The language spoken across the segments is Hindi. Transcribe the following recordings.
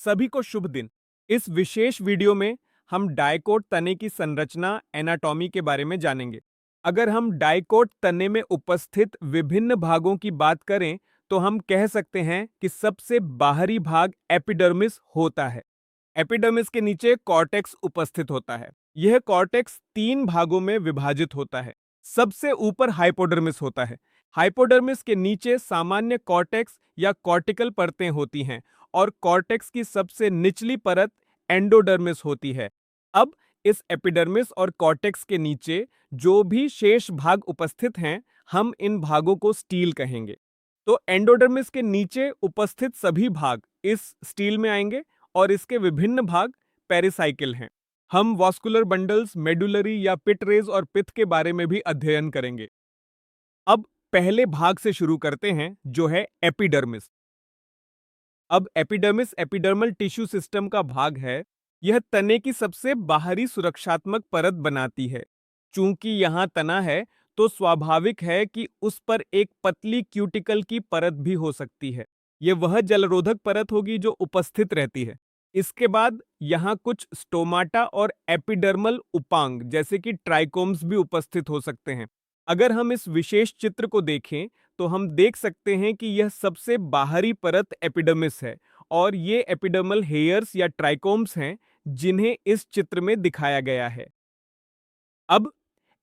सभी को शुभ दिन। इस विशेष वीडियो में हम डाइकोट तने की संरचना एनाटॉमी के बारे में जानेंगे। अगर हम डाइकोट तने में उपस्थित विभिन्न भागों की बात करें तो हम कह सकते हैं कि सबसे बाहरी भाग एपिडर्मिस होता है। एपिडर्मिस के नीचे कॉर्टेक्स उपस्थित होता है। यह कॉर्टेक्स 3 भागों में विभाजित होता है। सबसे ऊपर हाइपोडर्मिस होता है। हाइपोडर्मिस के नीचे सामान्य कॉर्टेक्स या कॉर्टिकल परतें होती हैं और कॉर्टेक्स की सबसे निचली परत एंडोडर्मिस होती है। अब इस एपिडर्मिस और कॉर्टेक्स के नीचे जो भी शेष भाग उपस्थित हैं, हम इन भागों को स्टील कहेंगे। तो एंडोडर्मिस के नीचे उपस्थित सभी भाग इस स्टील में आएंगे और इसके विभिन्न भाग पेरिसाइकिल हैं। हम वास्कुलर बंडल्स, मेडुलरी या पिट रेज और पिथ के बारे में भी अध्ययन करेंगे। अब पहले भाग से शुरू करते हैं, जो है एपिडर्मिस। अब एपिडर्मिस एपिडर्मल टिश्यू सिस्टम का भाग है। यह तने की सबसे बाहरी सुरक्षात्मक परत बनाती है। चूंकि यहां तना है तो स्वाभाविक है कि उस पर एक पतली क्यूटिकल की परत भी हो सकती है। यह वह जलरोधक परत होगी जो उपस्थित रहती है। इसके बाद यहाँ कुछ स्टोमाटा और एपिडर्मल उपांग जैसे कि ट्राइकोम्स भी उपस्थित हो सकते हैं। अगर हम इस विशेष चित्र को देखें तो हम देख सकते हैं कि यह सबसे बाहरी परत एपिडर्मिस है और ये एपिडर्मल हेयर्स या ट्राइकोम्स हैं जिन्हें इस चित्र में दिखाया गया है। अब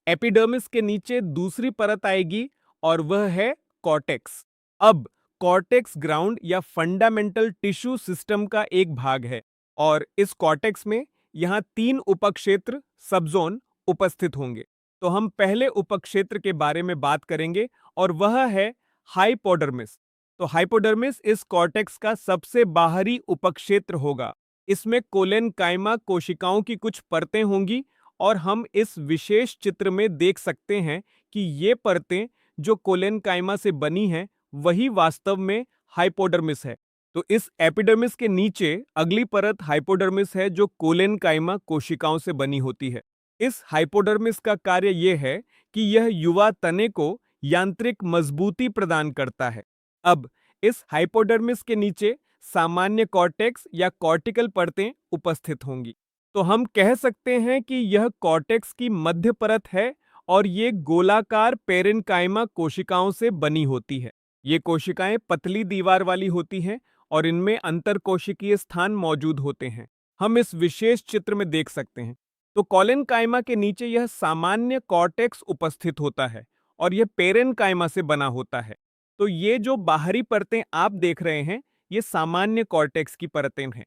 एपिडर्मिस के नीचे दूसरी परत आएगी और वह है कॉर्टेक्स। अब कॉर्टेक्स ग्राउंड या फंडामेंटल टिश्यू सिस्टम का एक भाग है और इस कॉर्टेक्स में यहां 3 उपक्षेत्र सबजोन उपस्थित होंगे। तो हम पहले उपक्षेत्र के बारे में बात करेंगे और वह है हाइपोडर्मिस। तो हाइपोडर्मिस इस कॉर्टेक्स का सबसे बाहरी उपक्षेत्र होगा। इसमें कोलेनकाइमा कोशिकाओं की कुछ परतें होंगी और हम इस विशेष चित्र में देख सकते हैं कि ये परतें जो कोलेनकाइमा से बनी हैं वही वास्तव में हाइपोडर्मिस है। तो इस एपिडर्मिस के नीचे अगली परत हाइपोडर्मिस है जो कोलेनकाइमा कोशिकाओं से बनी होती है। इस हाइपोडर्मिस का कार्य यह है कि यह युवा तने को यांत्रिक मजबूती प्रदान करता है। अब इस हाइपोडर्मिस के नीचे सामान्य कॉर्टेक्स या कॉर्टिकल परतें उपस्थित होंगी। तो हम कह सकते हैं कि यह कॉर्टेक्स की मध्य परत है और ये गोलाकार पेरेन्काइमा कोशिकाओं से बनी होती है। ये कोशिकाएं पतली दीवार वाली होती हैं और इनमें अंतरकोशिकीय स्थान मौजूद होते हैं। हम इस विशेष चित्र में देख सकते हैं। तो कोलेनकाइमा के नीचे यह सामान्य कॉर्टेक्स उपस्थित होता है और यह पेरेन्काइमा से बना होता है। तो ये जो बाहरी परतें आप देख रहे हैं, ये सामान्य कॉर्टेक्स की परतें हैं।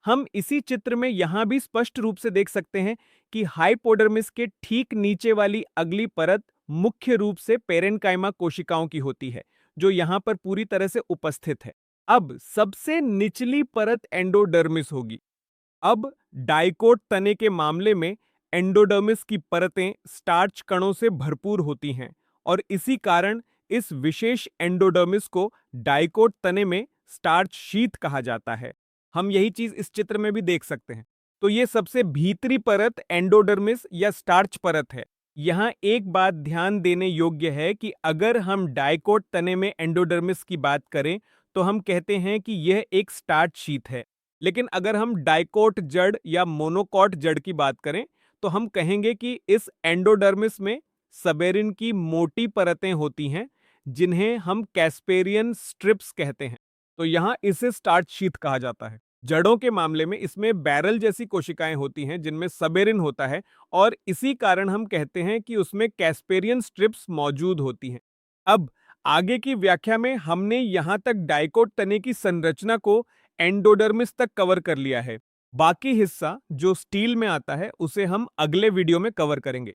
हम इसी चित्र में यहां भी स्पष्ट रूप से देख सकते हैं कि हाइपोडर्मिस के ठीक नीचे वाली अगली परत मुख्य रूप से पेरेन्काइमा कोशिकाओं की होती है, जो यहां पर पूरी तरह से उपस्थित है। अब सबसे निचली परत एंडोडर्मिस होगी। अब डाइकोट तने के मामले में एंडोडर्मिस की परतें स्टार्च कणों से भरपूर होती हैं और इसी कारण इस विशेष एंडोडर्मिस को डाइकोट तने में स्टार्च शीथ कहा जाता है। हम यही चीज इस चित्र में भी देख सकते हैं। तो ये सबसे भीतरी परत एंडोडर्मिस या स्टार्च परत है। यहाँ एक बात ध्यान देने योग्य है कि अगर हम डाइकोट तने में एंडोडर्मिस की बात करें तो हम कहते हैं कि यह एक स्टार्च शीथ है। लेकिन अगर हम डाइकोट जड़ या मोनोकॉट जड़ की बात करें तो हम कहेंगे कि इस एंडोडर्मिस में सबेरिन की मोटी परतें होती हैं जिन्हें हम कैस्पेरियन स्ट्रिप्स कहते हैं। तो यहां इसे स्टार्च शीथ कहा जाता है। जड़ों के मामले में इसमें बैरल जैसी कोशिकाएं होती हैं जिनमें सबेरिन होता है और इसी कारण हम कहते हैं कि उसमें कैस्पेरियन स्ट्रिप्स मौजूद होती हैं। अब आगे की व्याख्या में हमने यहां तक डाइकोट तने की संरचना को एंडोडर्मिस तक कवर कर लिया है। बाकी हिस्सा जो स्टील में आता है उसे हम अगले वीडियो में कवर करेंगे।